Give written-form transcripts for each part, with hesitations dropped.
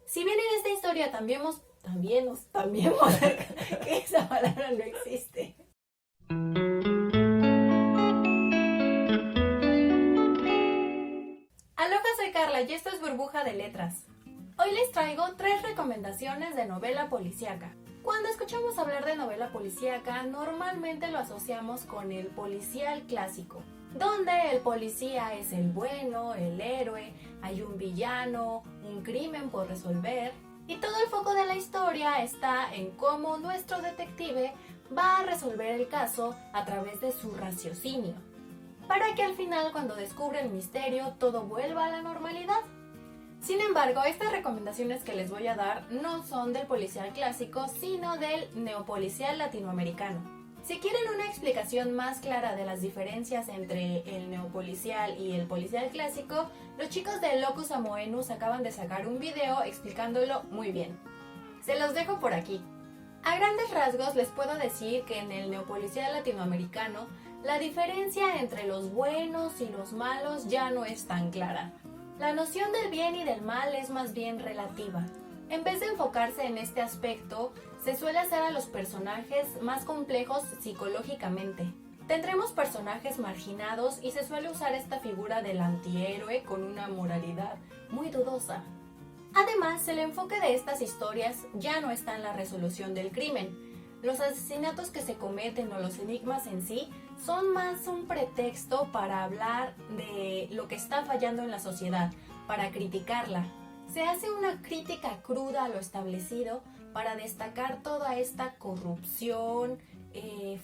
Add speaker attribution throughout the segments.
Speaker 1: Si bien en esta historia también que esa palabra no existe. Aloha, soy Carla y esto es Burbuja de Letras. Hoy les traigo 3 recomendaciones de novela policíaca. Cuando escuchamos hablar de novela policíaca, normalmente lo asociamos con el policial clásico, donde el policía es el bueno, el héroe, hay un villano, un crimen por resolver, y todo el foco de la historia está en cómo nuestro detective va a resolver el caso a través de su raciocinio, para que al final, cuando descubre el misterio, todo vuelva a la normalidad. Sin embargo, estas recomendaciones que les voy a dar no son del policial clásico, sino del neopolicial latinoamericano. Si quieren una explicación más clara de las diferencias entre el neopolicial y el policial clásico, los chicos de Locus Amoenus acaban de sacar un video explicándolo muy bien. Se los dejo por aquí. A grandes rasgos les puedo decir que en el neopolicial latinoamericano la diferencia entre los buenos y los malos ya no es tan clara. La noción del bien y del mal es más bien relativa. En vez de enfocarse en este aspecto, se suele hacer a los personajes más complejos psicológicamente. Tendremos personajes marginados y se suele usar esta figura del antihéroe con una moralidad muy dudosa. Además, el enfoque de estas historias ya no está en la resolución del crimen. Los asesinatos que se cometen o los enigmas en sí son más un pretexto para hablar de lo que está fallando en la sociedad, para criticarla. Se hace una crítica cruda a lo establecido para destacar toda esta corrupción,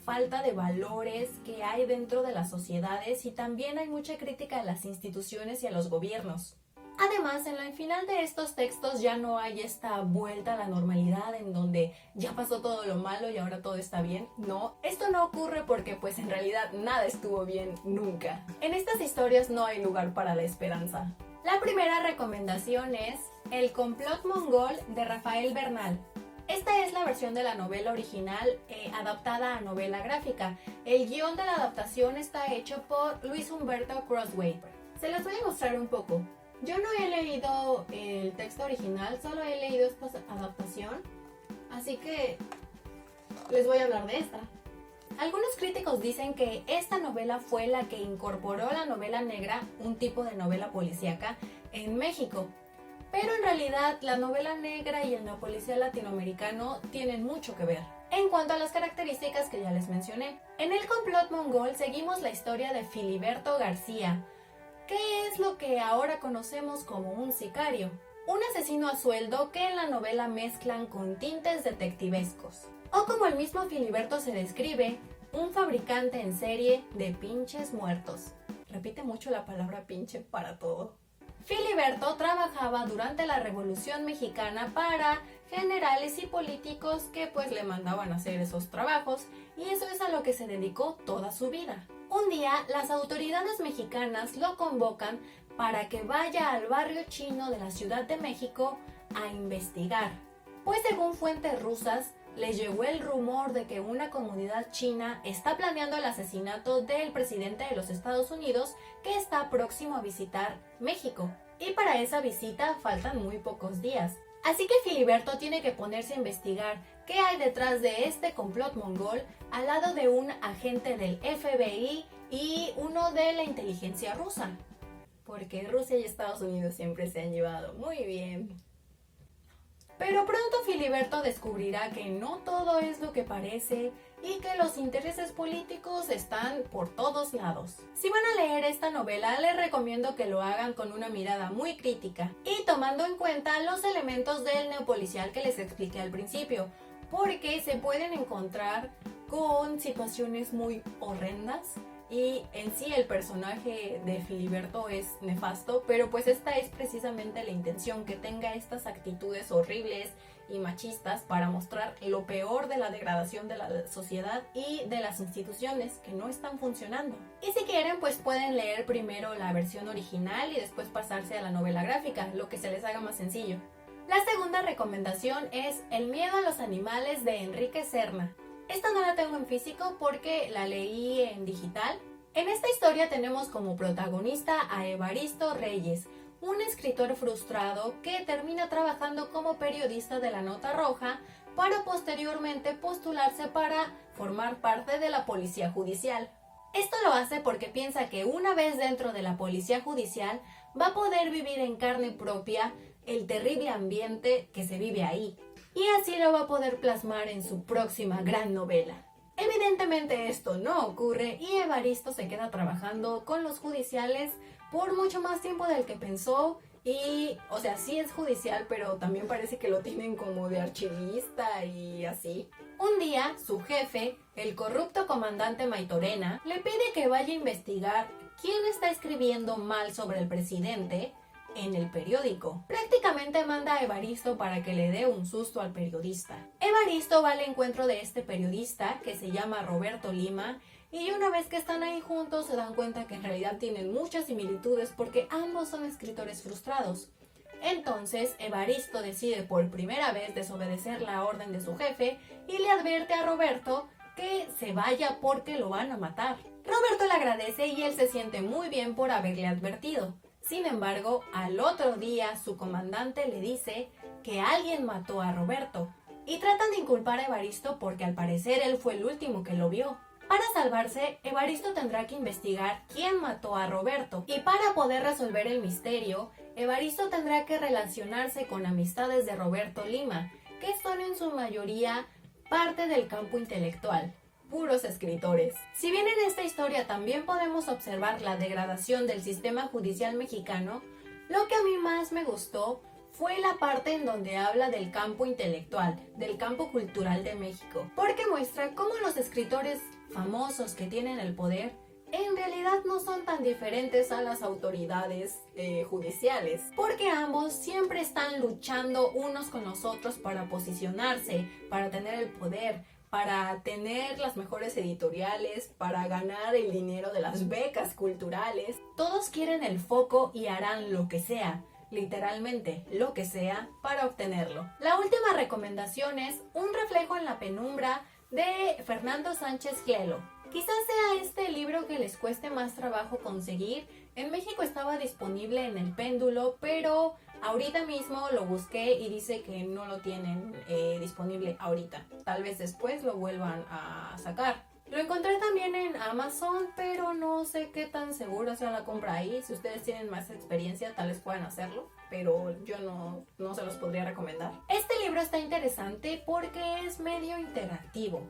Speaker 1: falta de valores que hay dentro de las sociedades, y también hay mucha crítica a las instituciones y a los gobiernos. Además, en el final de estos textos ya no hay esta vuelta a la normalidad en donde ya pasó todo lo malo y ahora todo está bien. No, esto no ocurre porque pues en realidad nada estuvo bien nunca. En estas historias no hay lugar para la esperanza. La primera recomendación es El complot mongol de Rafael Bernal. Esta es la versión de la novela original adaptada a novela gráfica. El guión de la adaptación está hecho por Luis Humberto Crossway. Se los voy a mostrar un poco. Yo no he leído el texto original, solo he leído esta adaptación, así que les voy a hablar de esta. Algunos críticos dicen que esta novela fue la que incorporó la novela negra, un tipo de novela policíaca, en México. Pero en realidad la novela negra y el neopolicial latinoamericano tienen mucho que ver. En cuanto a las características que ya les mencioné, en El complot mongol seguimos la historia de Filiberto García, que es lo que ahora conocemos como un sicario, un asesino a sueldo que en la novela mezclan con tintes detectivescos. O como el mismo Filiberto se describe, un fabricante en serie de pinches muertos. Repite mucho la palabra pinche para todo. Filiberto trabajaba durante la Revolución Mexicana para generales y políticos que pues le mandaban a hacer esos trabajos, y eso es a lo que se dedicó toda su vida. Un día las autoridades mexicanas lo convocan para que vaya al barrio chino de la Ciudad de México a investigar, pues según fuentes rusas les llegó el rumor de que una comunidad china está planeando el asesinato del presidente de los Estados Unidos, que está próximo a visitar México. Y para esa visita faltan muy pocos días. Así que Filiberto tiene que ponerse a investigar qué hay detrás de este complot mongol, al lado de un agente del FBI y uno de la inteligencia rusa. Porque Rusia y Estados Unidos siempre se han llevado muy bien. Pero pronto Filiberto descubrirá que no todo es lo que parece y que los intereses políticos están por todos lados. Si van a leer esta novela, les recomiendo que lo hagan con una mirada muy crítica y tomando en cuenta los elementos del neopolicial que les expliqué al principio, porque se pueden encontrar con situaciones muy horrendas. Y en sí el personaje de Filiberto es nefasto, pero pues esta es precisamente la intención, que tenga estas actitudes horribles y machistas para mostrar lo peor de la degradación de la sociedad y de las instituciones que no están funcionando. Y si quieren, pues pueden leer primero la versión original y después pasarse a la novela gráfica, lo que se les haga más sencillo. La segunda recomendación es El miedo a los animales de Enrique Serna. Esta no la tengo en físico porque la leí en digital. En esta historia tenemos como protagonista a Evaristo Reyes, un escritor frustrado que termina trabajando como periodista de la Nota Roja para posteriormente postularse para formar parte de la policía judicial. Esto lo hace porque piensa que una vez dentro de la policía judicial va a poder vivir en carne propia el terrible ambiente que se vive ahí, y así lo va a poder plasmar en su próxima gran novela. Evidentemente esto no ocurre y Evaristo se queda trabajando con los judiciales por mucho más tiempo del que pensó y, o sea, sí es judicial, pero también parece que lo tienen como de archivista y así. Un día, su jefe, el corrupto comandante Maitorena, le pide que vaya a investigar quién está escribiendo mal sobre el presidente en el periódico. Prácticamente manda a Evaristo para que le dé un susto al periodista. Evaristo va al encuentro de este periodista, que se llama Roberto Lima, y una vez que están ahí juntos se dan cuenta que en realidad tienen muchas similitudes porque ambos son escritores frustrados. Entonces Evaristo decide por primera vez desobedecer la orden de su jefe y le advierte a Roberto que se vaya porque lo van a matar. Roberto le agradece y él se siente muy bien por haberle advertido. Sin embargo, al otro día su comandante le dice que alguien mató a Roberto y tratan de inculpar a Evaristo porque al parecer él fue el último que lo vio. Para salvarse, Evaristo tendrá que investigar quién mató a Roberto y para poder resolver el misterio, Evaristo tendrá que relacionarse con amistades de Roberto Lima, que son en su mayoría parte del campo intelectual. Puros escritores. Si bien en esta historia también podemos observar la degradación del sistema judicial mexicano, lo que a mí más me gustó fue la parte en donde habla del campo intelectual, del campo cultural de México, porque muestra cómo los escritores famosos que tienen el poder en realidad no son tan diferentes a las autoridades judiciales, porque ambos siempre están luchando unos con los otros para posicionarse, para tener el poder, para tener las mejores editoriales, para ganar el dinero de las becas culturales. Todos quieren el foco y harán lo que sea, literalmente lo que sea, para obtenerlo. La última recomendación es Un reflejo en la penumbra de Fernando Sánchez Clelo. Quizás sea este el libro que les cueste más trabajo conseguir. En México estaba disponible en el Péndulo, pero ahorita mismo lo busqué y dice que no lo tienen disponible ahorita. Tal vez después lo vuelvan a sacar. Lo encontré también en Amazon, pero no sé qué tan seguro sea la compra ahí. Si ustedes tienen más experiencia, tal vez puedan hacerlo, pero yo no se los podría recomendar. Este libro está interesante porque es medio interactivo.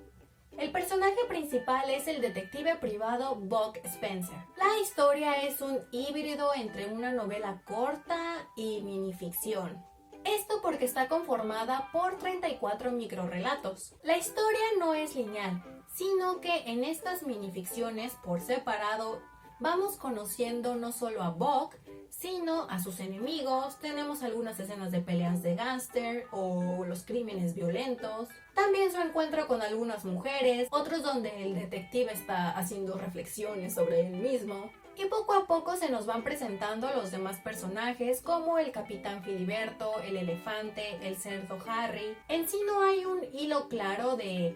Speaker 1: El personaje principal es el detective privado Buck Spencer. La historia es un híbrido entre una novela corta y minificción. Esto porque está conformada por 34 microrrelatos. La historia no es lineal, sino que en estas minificciones por separado vamos conociendo no solo a Buck, sino a sus enemigos. Tenemos algunas escenas de peleas de gángster o los crímenes violentos. También su encuentro con algunas mujeres, otros donde el detective está haciendo reflexiones sobre él mismo. Y poco a poco se nos van presentando los demás personajes como el capitán Filiberto, el elefante, el cerdo Harry. En sí no hay un hilo claro de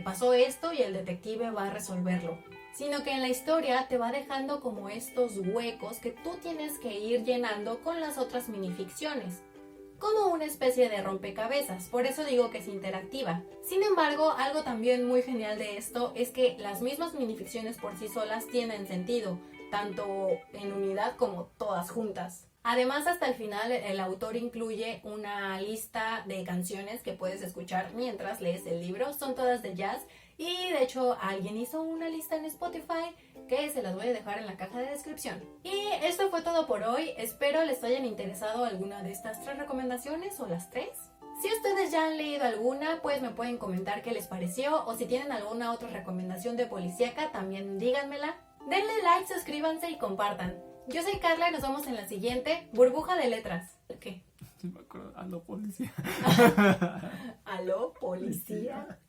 Speaker 1: pasó esto y el detective va a resolverlo, sino que en la historia te va dejando como estos huecos que tú tienes que ir llenando con las otras minificciones, como una especie de rompecabezas. Por eso digo que es interactiva. Sin embargo, algo también muy genial de esto es que las mismas minificciones por sí solas tienen sentido, tanto en unidad como todas juntas. Además, hasta el final el autor incluye una lista de canciones que puedes escuchar mientras lees el libro. Son todas de jazz y de hecho alguien hizo una lista en Spotify que se las voy a dejar en la caja de descripción. Y esto fue todo por hoy. Espero les hayan interesado alguna de estas 3 recomendaciones o las 3. Si ustedes ya han leído alguna, pues me pueden comentar qué les pareció, o si tienen alguna otra recomendación de policíaca, también díganmela. Denle like, suscríbanse y compartan. Yo soy Carla y nos vemos en la siguiente Burbuja de Letras. ¿Qué?
Speaker 2: Me acuerdo, aló policía.
Speaker 1: ¿Aló, policía?